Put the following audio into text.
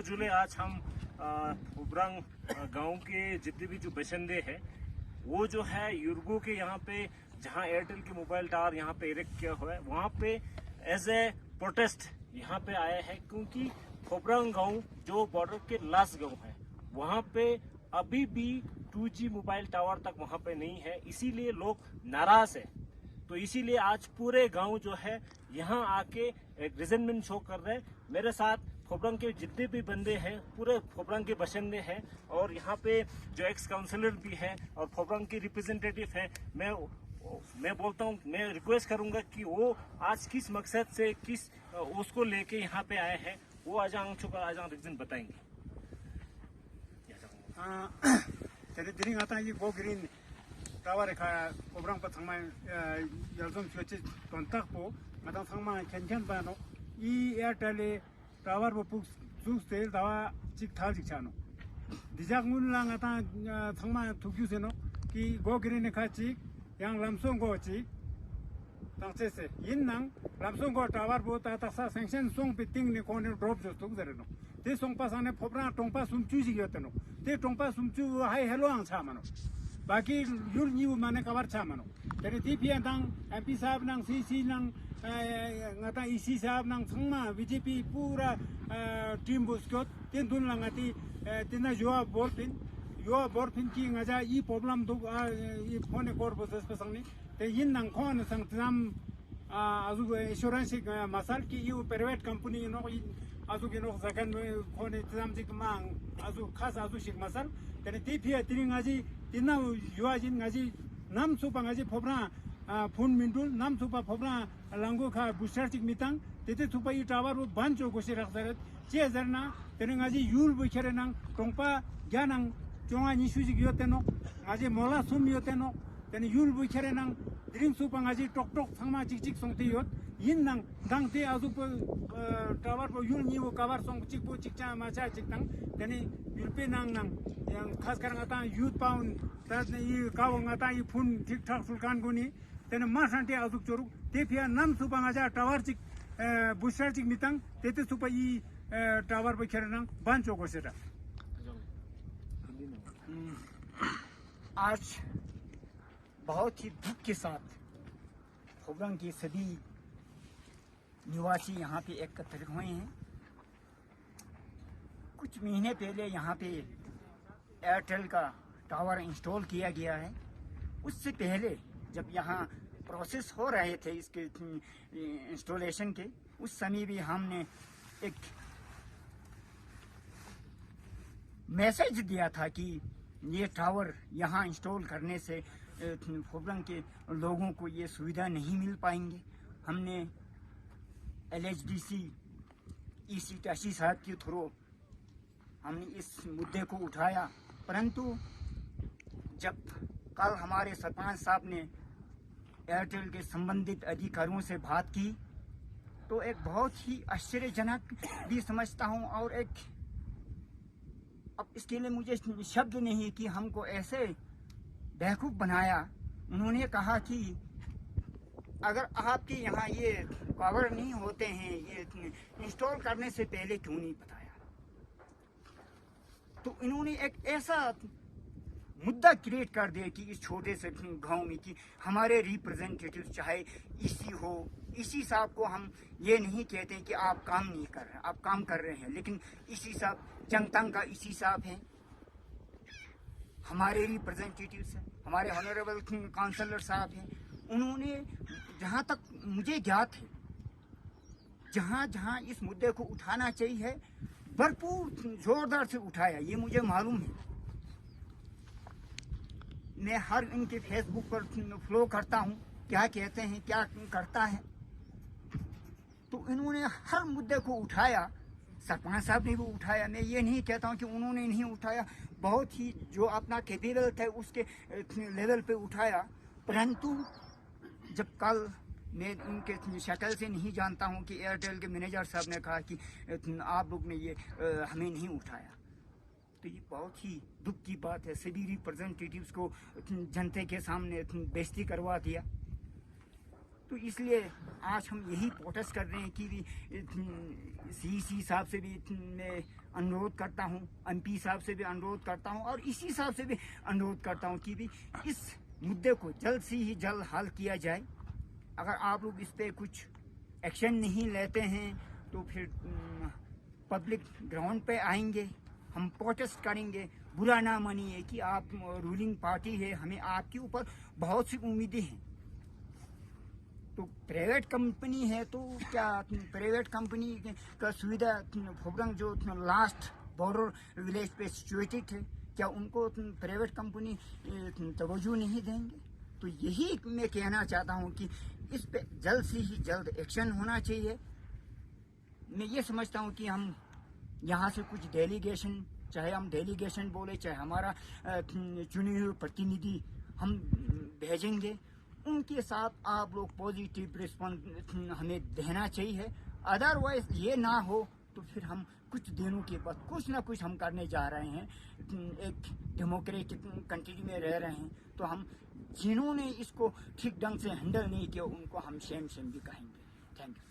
को जुले आज हम फुब्रंग गांव के जितने भी जो बशिंदे हैं वो जो है युर्गो के यहाँ पे जहाँ एयरटेल के मोबाइल टावर यहाँ पे इरेक्ट किया हुआ है वहाँ पे एज ए प्रोटेस्ट यहाँ पे आए हैं, क्योंकि फुब्रंग गांव जो बॉर्डर के लास्ट गांव है वहाँ पे अभी भी 2G मोबाइल टावर तक वहाँ पे नहीं है, इसीलिए लोग नाराज है। तो इसीलिए आज पूरे गांव जो है यहाँ आके एक रिजनमेंट शो कर रहे हैं। मेरे साथ फुब्रंग के जितने भी बंदे हैं पूरे फुब्रंग के बशिंदे हैं और यहाँ पे जो एक्स काउंसलर भी है और फुब्रंग की रिप्रेजेंटेटिव है। मैं बोलता हूँ, मैं रिक्वेस्ट करूंगा कि वो आज किस मकसद से किस उसको लेके यहाँ पे आए हैं वो आजांग रीजन बताएंगे। jadi diri ngata yi go green tawar ka obrang pa thangma yalzom chöche kontak po ngata thangma kenken ba no I airtel tawar bo puk sus tel dawa chik thal chik chano dijak mun la ngata thangma thukyu se no ki go green ka chik yang lamsong go chik tang se se yin nang lamsong go tawar bo ta sa sanction song piting ni kon drop jo tuk zare no te song pa sane phobra tongpa sum chu ji yote no ते टोंपा सुमचू hi hello आंग छा मानो बाकी you'll new माने cover छा मानो तेरे TP अंतांग MP साहब नंग सीसी नंग ngata isi साहब नंग संगमा बीजेपी पूरा टीम बुस्कोट तीन दुन लंगाती तीना युवा बोर्ड पिन की ngजा ई प्रॉब्लम दो ई फोन कोर बसस पसंगनी ते इन नंग खोन संग तम आजु इंश्योरेंस मसाल की यू प्राइवेट कंपनी नो आजु के नो जगन खोन तम जिक मांग आजु खास आजु शिक मसाल तेने टीपी तिरिंग आजी तिना युवा जिन आजी नाम सुपा आजी फोब्रा फोन मिंटुल नाम सुपा फोब्रा लांगो खा बुस्टर चिक मितांग तेते सुपा ई टावर बांचो गोसे रखसरत चे जरना तेने आजी युल बुखेरे नंग टोंपा ज्ञानंग चोंगा निसुजी गियोतेनो आजी मोला सुम योतेनो तेने युल बुखेरे नंग ड्रिंक सुपा आजी टोक टोक थांगमा चिक चिक सोंगते योत इन नंग दांगते आजु प टावर प युल निवो कवर सोंग चिक पो चिक चा माचा चिक तंग तेने युलपे नंग yang khas karang ata youth pound tat I kawang ata I phun thik thak sulkan guni tene ma sante azuk choruk te phia nam supang aja tower chik booster chik mitang tete supa I tower pe kherenang ban choko seta आज बहुत ही दुख के साथ फुब्रंग के सभी निवासी यहाँ पे एकत्रित हुए हैं। कुछ महीने पहले यहाँ पे एयरटेल का टावर इंस्टॉल किया गया है। उससे पहले जब यहाँ प्रोसेस हो रहे थे इसके इंस्टॉलेशन के, उस समय भी हमने एक मैसेज दिया था कि ये टावर यहाँ इंस्टॉल करने से फुब्रंग के लोगों को ये सुविधा नहीं मिल पाएंगे। हमने LHDC EC टाशी साहब के थ्रू हमने इस मुद्दे को उठाया, परंतु जब कल हमारे सरपंच साहब ने एयरटेल के संबंधित अधिकारियों से बात की तो एक बहुत ही आश्चर्यजनक भी समझता हूं और एक अब इसके लिए मुझे शब्द नहीं कि हमको ऐसे बेवकूफ़ बनाया। उन्होंने कहा कि अगर आपके यहाँ ये कवर नहीं होते हैं, ये इंस्टॉल करने से पहले क्यों नहीं बताया। तो इन्होंने एक ऐसा मुद्दा क्रिएट कर दिया कि इस छोटे से गांव में कि हमारे रिप्रेजेंटेटिव चाहे इसी साहब को हम ये नहीं कहते कि आप काम नहीं कर रहे, आप काम कर रहे हैं, लेकिन इसी साहब चंगतंग का इसी साहब हैं, हमारे रिप्रेजेंटेटिव्स हैं, हमारे ऑनरेबल काउंसलर साहब हैं। उन्होंने जहाँ तक मुझे ज्ञात है जहाँ इस मुद्दे को उठाना चाहिए भरपूर जोरदार से उठाया, ये मुझे मालूम है। मैं हर इनके फेसबुक पर फॉलो करता हूँ क्या कहते हैं क्या करता है, तो इन्होंने हर मुद्दे को उठाया। सरपंच साहब ने भी उठाया, मैं ये नहीं कहता हूँ कि उन्होंने नहीं उठाया, बहुत ही जो अपना कैपेबल था उसके लेवल पे उठाया। परंतु जब कल मैं उनके शक्ल से नहीं जानता हूं कि एयरटेल के मैनेजर साहब ने कहा कि आप लोग ने ये हमें नहीं उठाया, तो ये बहुत ही दुख की बात है। सभी रिप्रेजेंटेटिव्स को जनता के सामने बेइज्जती करवा दिया। तो इसलिए आज हम यही प्रोटेस्ट कर रहे हैं कि सीसी साहब से भी मैं अनुरोध करता हूँ, एमपी साहब से भी अनुरोध करता हूँ और इसी साहब से भी अनुरोध करता हूँ कि भी इस मुद्दे को जल्द से ही जल्द हल किया जाए। अगर आप लोग इस पे कुछ एक्शन नहीं लेते हैं तो फिर पब्लिक ग्राउंड पे आएंगे, हम प्रोटेस्ट करेंगे। बुरा ना मानिए कि आप रूलिंग पार्टी है, हमें आपके ऊपर बहुत सी उम्मीदें हैं। तो प्राइवेट कंपनी है तो क्या प्राइवेट कंपनी का सुविधा फोबरंग जो लास्ट बॉर्डर विलेज पे सिचुएटेड है, क्या उनको प्राइवेट कंपनी तवज्जो नहीं देंगे? तो यही मैं कहना चाहता हूँ कि इस पे जल्द से ही जल्द एक्शन होना चाहिए। मैं ये समझता हूँ कि हम यहाँ से कुछ डेलीगेशन, चाहे हम डेलीगेशन बोले चाहे हमारा चुने हुए प्रतिनिधि हम भेजेंगे, उनके साथ आप लोग पॉजिटिव रिस्पॉन्स हमें देना चाहिए। अदरवाइज ये ना हो तो फिर हम कुछ दिनों के बाद कुछ ना कुछ हम करने जा रहे हैं। एक डेमोक्रेटिक कंट्री में रह रहे हैं तो हम जिन्होंने इसको ठीक ढंग से हैंडल नहीं किया उनको हम शेम भी कहेंगे। Thank you.